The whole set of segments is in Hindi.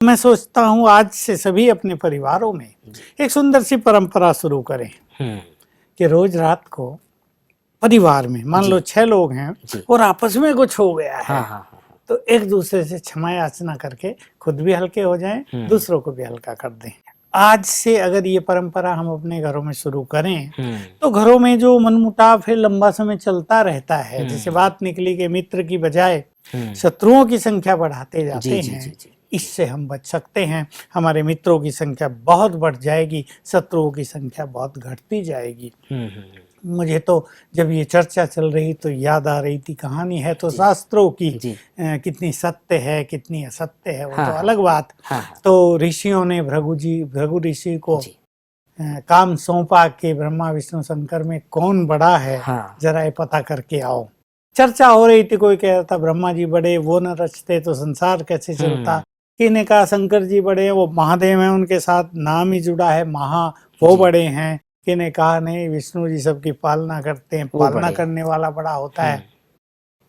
मैं सोचता हूँ आज से सभी अपने परिवारों में एक सुंदर सी परंपरा शुरू करें कि रोज रात को परिवार में मान लो 6 लोग हैं और आपस में कुछ हो गया है। तो एक दूसरे से क्षमा याचना करके खुद भी हल्के हो जाएं, दूसरों को भी हल्का कर दें। आज से अगर ये परंपरा हम अपने घरों में शुरू करें तो घरों में जो मनमुटाव है लंबा समय चलता रहता है। जैसे बात निकली कि मित्र की बजाय शत्रुओं की संख्या बढ़ाते जाते हैं, इससे हम बच सकते हैं। हमारे मित्रों की संख्या बहुत बढ़ जाएगी, शत्रुओं की संख्या बहुत घटती जाएगी। मुझे तो जब ये चर्चा चल रही तो याद आ रही थी कहानी है तो शास्त्रों की कितनी सत्य है कितनी असत्य है वो तो अलग बात। तो ऋषियों ने भृगु ऋषि को काम सौंपा कि ब्रह्मा विष्णु शंकर में कौन बड़ा है, जरा ये पता करके आओ। चर्चा हो रही थी, कोई कह रहा था ब्रह्मा जी बड़े, वो न रचते तो संसार कैसे चलता। किसी ने कहा शंकर जी बड़े, वो महादेव हैं, उनके साथ नाम ही जुड़ा है महा, वो बड़े हैं। किसी ने कहा नहीं विष्णु जी सबकी पालना करते हैं, पालना करने वाला बड़ा होता है।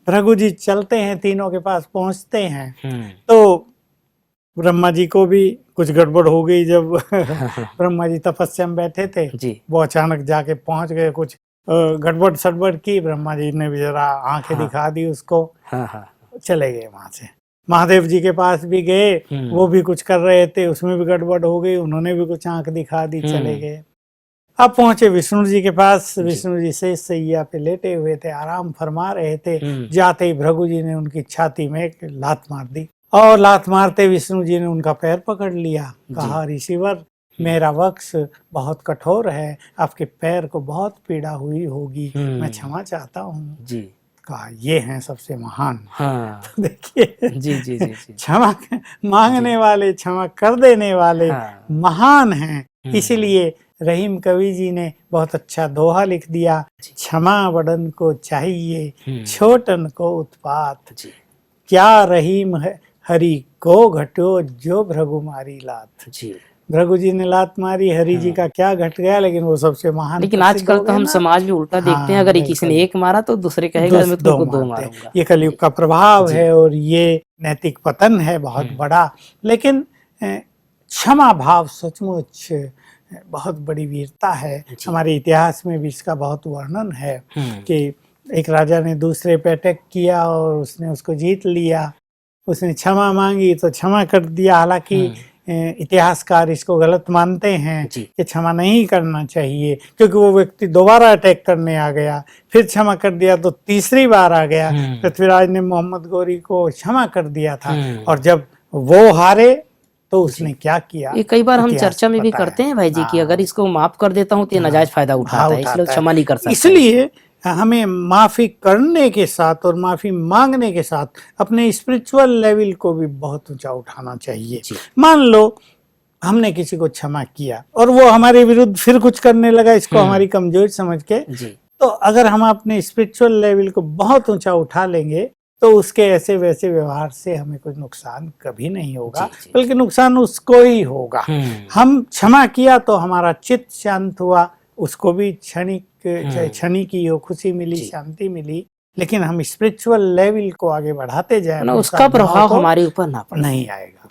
भृगु जी चलते हैं, तीनों के पास पहुंचते हैं तो ब्रह्मा जी को भी कुछ गड़बड़ हो गई। जब ब्रह्मा जी तपस्या में बैठे थे वो अचानक जाके पहुंच गए, कुछ गड़बड़ सड़बड़ की। ब्रह्मा जी ने भी जरा आंखें दिखा दी उसको, चले गए वहां से। महादेव जी के पास भी गए, वो भी कुछ कर रहे थे, उसमें भी गड़बड़ हो गई, उन्होंने भी कुछ आंख दिखा दी, चले गए। अब पहुंचे विष्णु जी के पास। विष्णु जी से सैया पे लेटे हुए थे, आराम फरमा रहे थे। जाते ही भृगु जी ने उनकी छाती में एक लात मार दी और लात मारते विष्णु जी ने उनका पैर पकड़ लिया। कहा ऋषिवर मेरा वक्ष बहुत कठोर है, आपके पैर को बहुत पीड़ा हुई होगी, मैं क्षमा चाहता हूँ। कहा ये हैं सबसे महान। तो देखिए क्षमा मांगने वाले, क्षमा कर देने वाले महान हैं। इसीलिए रहीम कवि जी ने बहुत अच्छा दोहा लिख दिया, क्षमा बड़न को चाहिए छोटन को उत्पात, क्या रहीम हरि को घटो जो भृगु मारी लात। भृगु जी ने लात मारी, हरि जी का क्या घट गया, लेकिन वो सबसे महान। लेकिन आजकल तो हम समाज में उल्टा देखते हैं, अगर किसी ने एक मारा तो दूसरे कहेगा मैं तुमको दो मारूंगा। ये कलयुग का प्रभाव है और ये नैतिक पतन है बहुत बड़ा। लेकिन क्षमा भाव सचमुच बहुत बड़ी वीरता है। हमारे इतिहास में भी इसका बहुत वर्णन है कि एक राजा ने दूसरे पे अटैक किया और उसने उसको जीत लिया। उसने क्षमा मांगी तो क्षमा कर दिया। हालांकि इतिहासकार इसको गलत मानते हैं कि क्षमा नहीं करना चाहिए, क्योंकि वो व्यक्ति दोबारा अटैक करने आ गया, फिर क्षमा कर दिया तो तीसरी बार आ गया। पृथ्वीराज ने मोहम्मद गौरी को क्षमा कर दिया था और जब वो हारे तो उसने क्या किया। ये कई बार हम चर्चा में भी करते हैं भाई जी कि अगर इसको माफ कर देता हूँ तो ये नाजायज फायदा उठाता है, इसलिए क्षमा नहीं कर सकता। इसलिए हमें माफी करने के साथ और माफी मांगने के साथ अपने स्पिरिचुअल लेवल को भी बहुत ऊंचा उठाना चाहिए। मान लो हमने किसी को क्षमा किया और वो हमारे विरुद्ध फिर कुछ करने लगा, इसको हमारी कमजोरी समझ के, तो अगर हम अपने स्पिरिचुअल लेवल को बहुत ऊंचा उठा लेंगे तो उसके ऐसे वैसे व्यवहार से हमें कोई नुकसान कभी नहीं होगा, बल्कि नुकसान उसको ही होगा। हम क्षमा किया तो हमारा चित्त शांत हुआ, उसको भी क्षणिक की हो खुशी मिली, शांति मिली। लेकिन हम स्पिरिचुअल लेवल को आगे बढ़ाते जाए ना, उसका प्रभाव हमारे ऊपर नहीं आएगा।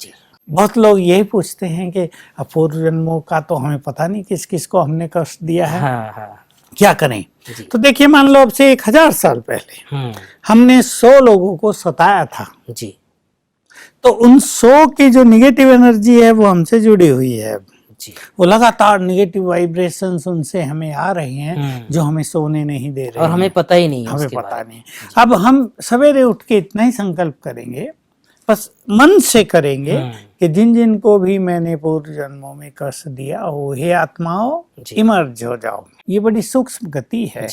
बहुत लोग यही पूछते हैं कि अपूर्व जन्मों का तो हमें पता नहीं किस किस को हमने कष्ट दिया है, क्या करें। तो देखिए मान लो अब से 1000 साल पहले हमने 100 लोगों को सताया था तो उन 100 की जो निगेटिव एनर्जी है वो हमसे जुड़ी हुई है। वो लगातार निगेटिव वाइब्रेशंस उनसे हमें आ रहे हैं जो हमें सोने नहीं दे रहे और हमें पता ही नहीं है, हमें पता नहीं। अब हम सवेरे उठ के इतना ही संकल्प करेंगे, बस मन से करेंगे कि जिन जिन को भी मैंने पूर्व जन्मों में कष्ट दिया हो, हे आत्माओं इमर्ज हो जाओ। ये बड़ी सूक्ष्म गति है,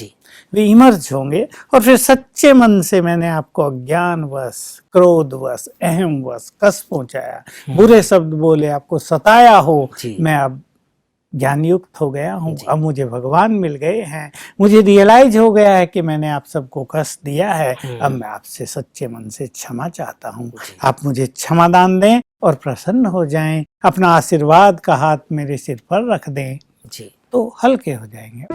वे इमर्ज होंगे और फिर सच्चे मन से मैंने आपको अज्ञानवश, क्रोधवश, अहमवश कष्ट पहुंचाया, बुरे शब्द बोले, आपको सताया हो, मैं अब ज्ञान युक्त हो गया हूँ, अब मुझे भगवान मिल गए हैं, मुझे रियलाइज हो गया है कि मैंने आप सबको कष्ट दिया है, अब मैं आपसे सच्चे मन से क्षमा चाहता हूँ। आप मुझे क्षमा दान दें और प्रसन्न हो जाएं, अपना आशीर्वाद का हाथ मेरे सिर पर रख दें, तो हल्के हो जाएंगे।